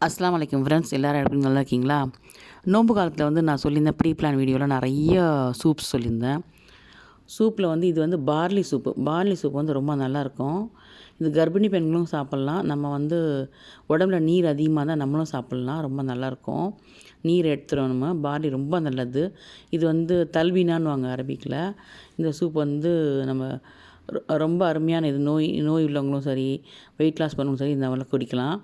அஸ்ஸலாமு அலைக்கும் ஃப்ரெண்ட்ஸ், எல்லோரும் எப்படி நல்லா இருக்கீங்களா? நோன்பு காலத்தில் வந்து நான் சொல்லியிருந்தேன் ப்ரீ பிளான் வீடியோவில் நிறைய சூப்ஸ் சொல்லியிருந்தேன். சூப்பில் வந்து இது வந்து பார்லி சூப் வந்து ரொம்ப நல்லாயிருக்கும். இது கர்ப்பிணி பெண்களும் சாப்பிட்லாம். நம்ம வந்து உடம்புல நீர் அதிகமாக தான் நம்மளும் சாப்பிட்லாம். ரொம்ப நல்லாயிருக்கும். நீர் எடுத்துரும். நம்ம பார்லி ரொம்ப நல்லது. இது வந்து தல்வீனான்னுவாங்க அரபிக்கில். இந்த சூப் வந்து நம்ம ரொம்ப அருமையான இது. நோய் உள்ளவங்களும் சரி, வெயிட் லாஸ் பண்ணவங்களும் சரி இந்த மாதிரிலாம் குடிக்கலாம்.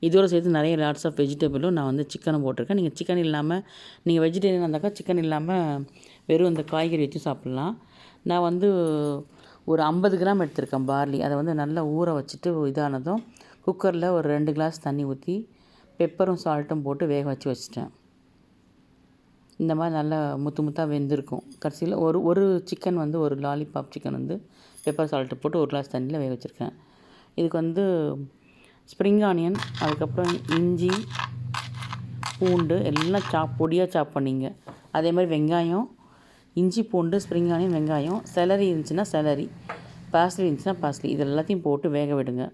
இதோடு சேர்த்து நிறைய லாட்ஸ் ஆஃப் வெஜிடபிளும் நான் வந்து சிக்கனும் போட்டிருக்கேன். நீங்கள் சிக்கன் இல்லாமல் நீங்கள் வெஜிடேரியனாக இருந்தாக்கா சிக்கன் இல்லாமல் வெறும் இந்த காய்கறி வச்சு சாப்பிட்லாம். நான் வந்து ஒரு 50 கிராம் எடுத்திருக்கேன் பார்லி. அதை வந்து நல்லா ஊற வச்சுட்டு இதானதும் குக்கரில் ஒரு 2 கிளாஸ் தண்ணி ஊற்றி பெப்பரும் சால்ட்டும் போட்டு வேக வச்சுட்டேன். இந்த மாதிரி நல்லா முத்தாக வெந்திருக்கும். கடைசியில் ஒரு சிக்கன் வந்து ஒரு லாலிபாப் சிக்கன் வந்து பெப்பர் சால்ட்டு போட்டு 1 கிளாஸ் தண்ணியில் வேக வச்சுருக்கேன். இதுக்கு வந்து ஸ்ப்ரிங் ஆனியன், அதுக்கப்புறம் இஞ்சி, பூண்டு எல்லாம் பொடியாக சாப் பண்ணிங்க. அதே மாதிரி வெங்காயம், இஞ்சி, பூண்டு, ஸ்ப்ரிங் ஆனியன், வெங்காயம், செலரி இருந்துச்சுன்னா செலரி, பாஸ்லி இருந்துச்சுன்னா பாஸ்லி, இது எல்லாத்தையும் போட்டு வேக விடுங்க.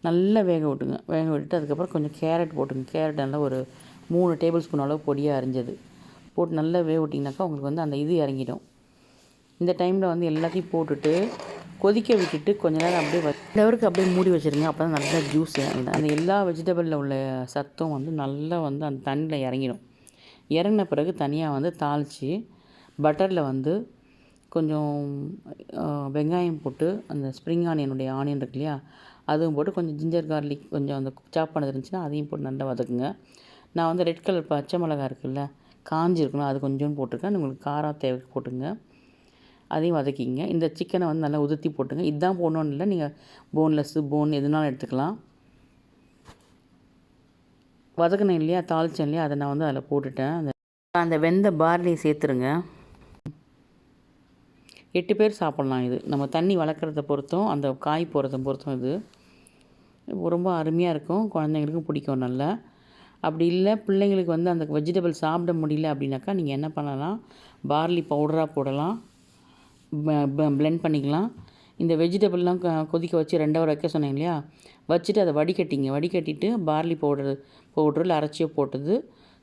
நல்லா வேக விட்டுட்டு அதுக்கப்புறம் கொஞ்சம் கேரட் போட்டுங்க. கேரட் நல்லா ஒரு 3 டேபிள் ஸ்பூன் அளவு பொடியாக அரிஞ்சது போட்டு நல்லா வேக விட்டிங்கனாக்கா உங்களுக்கு வந்து அந்த இது இறங்கிடும். இந்த டைமில் வந்து எல்லாத்தையும் போட்டுட்டு கொதிக்க விட்டுட்டு கொஞ்ச நேரம் அப்படியே லெவருக்கு அப்படியே மூடி வச்சுருங்க. அப்போ தான் நல்லா ஜூஸ் அந்த எல்லா வெஜிடபிளில் உள்ள சத்தும் வந்து நல்லா வந்து அந்த தண்ணியில் இறங்கிடும். இறங்கின பிறகு தனியாக வந்து தாளித்து பட்டரில் வந்து கொஞ்சம் வெங்காயம் போட்டு அந்த ஸ்ப்ரிங் ஆனியனுடைய ஆனியன் இருக்கு இல்லையா, அதுவும் போட்டு கொஞ்சம் ஜிஞ்சர் கார்லிக் கொஞ்சம் அந்த சாப் பண்ணது இருந்துச்சுன்னா அதையும் போட்டு நல்லா வதக்குங்க. நான் வந்து ரெட் கலர் பச்சை மிளகா இருக்குல்ல, காஞ்சி இருக்கணும், அது கொஞ்சம் போட்டிருக்கேன். உங்களுக்கு காரம் தேவை போட்டுங்க. அதையும் வதக்கிங்க. இந்த சிக்கனை வந்து நல்லா உதுத்தி போட்டுங்க. இதுதான் போடணுன்னு இல்லை, நீங்கள் போன் எதுனாலும் எடுத்துக்கலாம். வதக்கினேன் இல்லையா, தாளித்தேன் இல்லையா, அதை நான் வந்து அதில் போட்டுட்டேன். அந்த வெந்த பார்லியை சேர்த்துருங்க. 8 பேர் சாப்பிட்லாம். இது நம்ம தண்ணி வளர்க்குறத பொறுத்தும் அந்த காய் போடுறத பொறுத்தும் இது ரொம்ப அருமையாக இருக்கும். குழந்தைங்களுக்கும் பிடிக்கும் நல்லா. அப்படி இல்லை பிள்ளைங்களுக்கு வந்து அந்த வெஜிடபிள் சாப்பிட முடியல அப்படின்னாக்கா நீங்கள் என்ன பண்ணலாம், பார்லி பவுடராக போடலாம், பிளெண்ட் பண்ணிக்கலாம். இந்த வெஜிடபிள்லாம் கொதிக்க வச்சு 2 ஹவர் வைக்க சொன்னேன் இல்லையா, வச்சுட்டு அதை வடிகட்டிட்டு பார்லி பவுடரில் அரைச்சியோ போட்டது,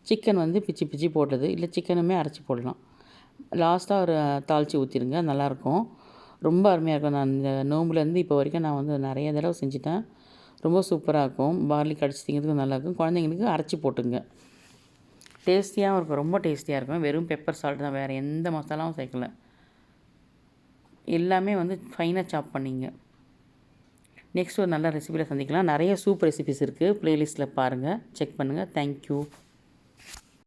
சிக்கன் வந்து பிச்சு போட்டது, இல்லை சிக்கனுமே அரைச்சி போடலாம். லாஸ்ட்டாக ஒரு தாளித்து ஊற்றிடுங்க. நல்லாயிருக்கும். ரொம்ப அருமையாக இருக்கும். நான் இந்த நோம்புலேருந்து இப்போ வரைக்கும் நான் வந்து நிறைய தடவை செஞ்சுட்டேன். ரொம்ப சூப்பராக இருக்கும். பார்லி கடிச்சு திங்கிறதுக்கு நல்லாயிருக்கும். குழந்தைங்களுக்கு அரைச்சி போட்டுங்க. டேஸ்டியாகவும் இருக்கும். ரொம்ப டேஸ்டியாக இருக்கும். வெறும் பெப்பர் சால்ட் தான், வேறு எந்த மசாலாவும் சேர்க்கல. எல்லாமே வந்து ஃபைனாக சாப் பண்ணிங்க. நெக்ஸ்ட் ஒரு நல்ல ரெசிபியில் சந்திக்கலாம். நிறைய சூப் ரெசிபிஸ் இருக்குது. ப்ளேலிஸ்ட்டில் பாருங்கள், செக் பண்ணுங்கள். தேங்க்யூ.